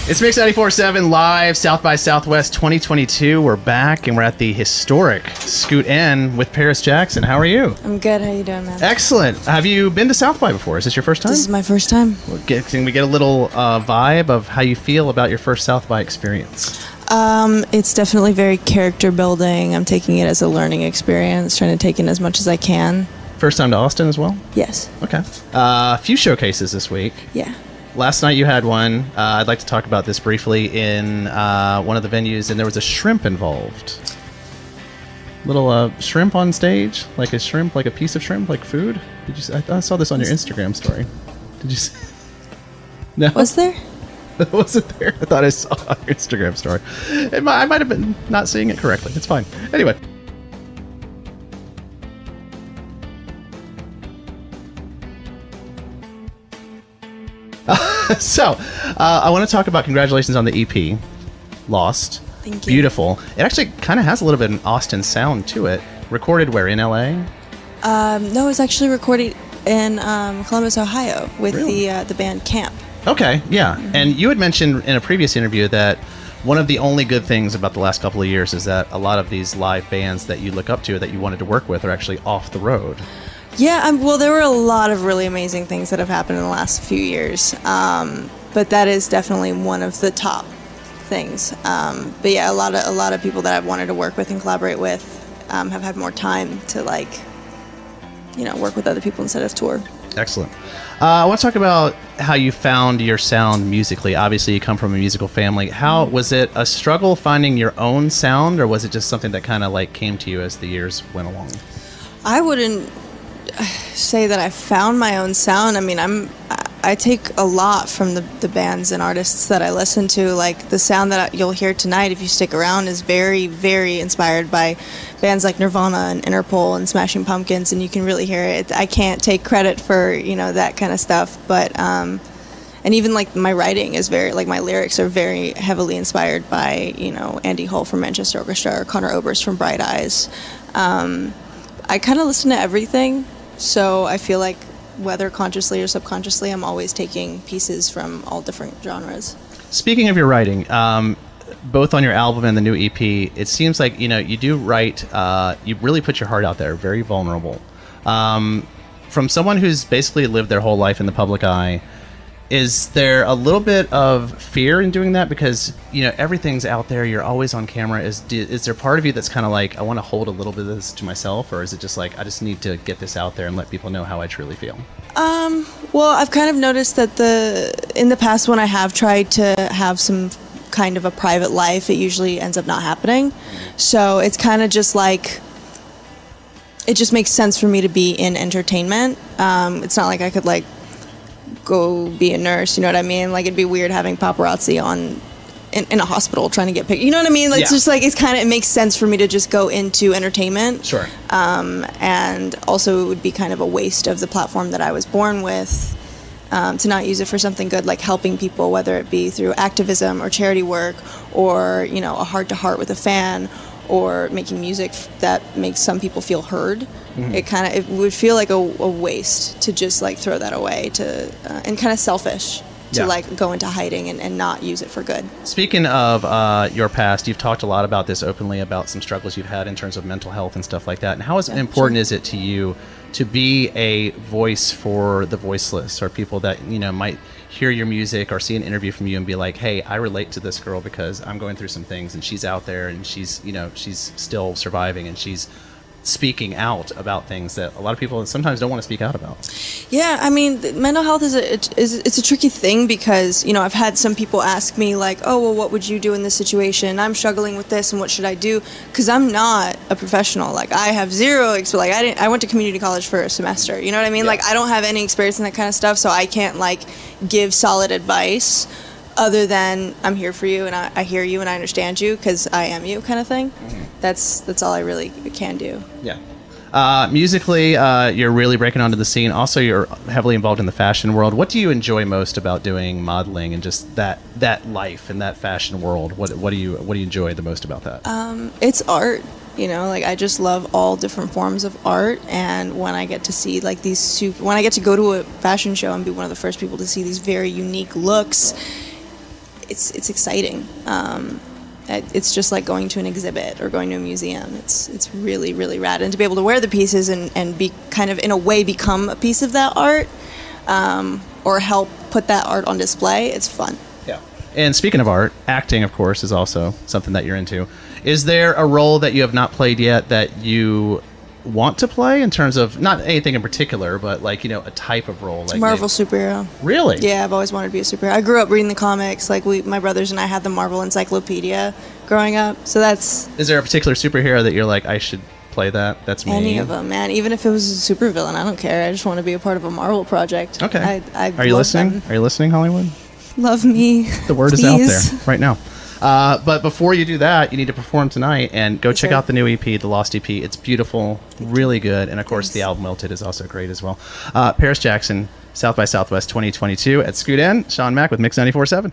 It's Mix 94.7 live, South by Southwest 2022. We're back and we're at the historic Scoot Inn with Paris Jackson. How are you? I'm good. How you doing, man? Excellent. Have you been to South by before? Is this your first time? This is my first time. Can we get a little vibe of how you feel about your first South by experience? It's definitely very character building. I'm taking it as a learning experience, trying to take in as much as I can. First time to Austin as well? Yes. Okay. A few showcases this week. Yeah. Last night you had one. I'd like to talk about this briefly in one of the venues, and there was a shrimp involved. Little shrimp on stage, like a shrimp, like a piece of shrimp, like food. Did you? I saw this on your Instagram story. Did you see? No. Was there? Was it there? I thought I saw it on your Instagram story. I might have been not seeing it correctly. It's fine. Anyway. So, I want to talk about congratulations on the EP, Lost. Thank you. Beautiful. It actually kind of has a little bit of an Austin sound to it. Recorded where, in LA? No, it was actually recorded in Columbus, Ohio with Really? the band Camp. Okay, yeah. Mm-hmm. And you had mentioned in a previous interview that one of the only good things about the last couple of years is that a lot of these live bands that you look up to, that you wanted to work with, are actually off the road. Yeah, well, there were a lot of really amazing things that have happened in the last few years, but that is definitely one of the top things. But yeah, a lot of people that I've wanted to work with and collaborate with have had more time to work with other people instead of tour. Excellent. I want to talk about how you found your sound musically. Obviously, you come from a musical family. How was it a struggle finding your own sound, or was it just something that kind of like came to you as the years went along? I wouldn't say that I found my own sound. I mean, I take a lot from the bands and artists that I listen to. Like the sound that you'll hear tonight, if you stick around, is very, very inspired by bands like Nirvana and Interpol and Smashing Pumpkins, and you can really hear it. I can't take credit for that kind of stuff, but and even like my writing is very, like my lyrics are very heavily inspired by Andy Hull from Manchester Orchestra or Connor Oberst from Bright Eyes. I kind of listen to everything. So I feel like whether consciously or subconsciously, I'm always taking pieces from all different genres. Speaking of your writing, both on your album and the new EP, it seems like you do write. You really put your heart out there, very vulnerable. From someone who's basically lived their whole life in the public eye, is there a little bit of fear in doing that? Because everything's out there, you're always on camera. Is there part of you that's kind of like, I want to hold a little bit of this to myself, or is it just like, I just need to get this out there and let people know how I truly feel? Well, I've kind of noticed that in the past when I have tried to have some kind of a private life, it usually ends up not happening. So it's kind of just like, it just makes sense for me to be in entertainment. It's not like I could go be a nurse, you know what I mean? Like, it'd be weird having paparazzi in a hospital trying to get pictures, you know what I mean? Like, yeah. It's just like, it makes sense for me to just go into entertainment. Sure. And also it would be kind of a waste of the platform that I was born with, to not use it for something good, like helping people, whether it be through activism or charity work or, a heart-to-heart with a fan, or making music that makes some people feel heard. Mm-hmm. It would feel like a waste to just throw that away and kind of selfish to go into hiding and not use it for good. Speaking of your past, you've talked a lot about this openly, about some struggles you've had in terms of mental health and stuff like that. And how important is it to you to be a voice for the voiceless, or people that might hear your music or see an interview from you and be like, hey, I relate to this girl because I'm going through some things, and she's out there and she's still surviving, and she's speaking out about things that a lot of people sometimes don't want to speak out about? Yeah, I mean, mental health is a tricky thing, because I've had some people ask me oh, well, what would you do in this situation? I'm struggling with this, and what should I do? Because I'm not a professional. I have zero experience. I went to community college for a semester. You know what I mean? Yeah. I don't have any experience in that kind of stuff, so I can't give solid advice other than I'm here for you, and I hear you, and I understand you because I am you, kind of thing. Mm-hmm. That's all I really can do. Yeah. Musically, you're really breaking onto the scene. Also, you're heavily involved in the fashion world. What do you enjoy most about doing modeling and just that life and that fashion world? What do you enjoy the most about that? It's art. I just love all different forms of art, and when I get to see when I get to go to a fashion show and be one of the first people to see these very unique looks, it's exciting. It's just like going to an exhibit or going to a museum. It's really, really rad. And to be able to wear the pieces and be kind of, in a way, become a piece of that art, or help put that art on display, it's fun. Yeah. And speaking of art, acting, of course, is also something that you're into. Is there a role that you have not played yet that you want to play, in terms of not anything in particular, but like, you know, a type of role? Like Marvel superhero. Really? Yeah, I've always wanted to be a superhero. I grew up reading the comics. Like, my brothers and I had the Marvel Encyclopedia growing up. So that's... Is there a particular superhero that you're like, I should play that? That's me. Any of them, man. Even if it was a supervillain, I don't care. I just want to be a part of a Marvel project. Okay. I Are you listening? Them. Are you listening, Hollywood? Love me. The word Please. is out there right now. But before you do that, you need to perform tonight, and go check out the new EP, The Lost EP. It's beautiful, really good, and of course the album Melted is also great as well. Paris Jackson, South by Southwest 2022 at Scoot Inn. Sean Mack with Mix 94.7.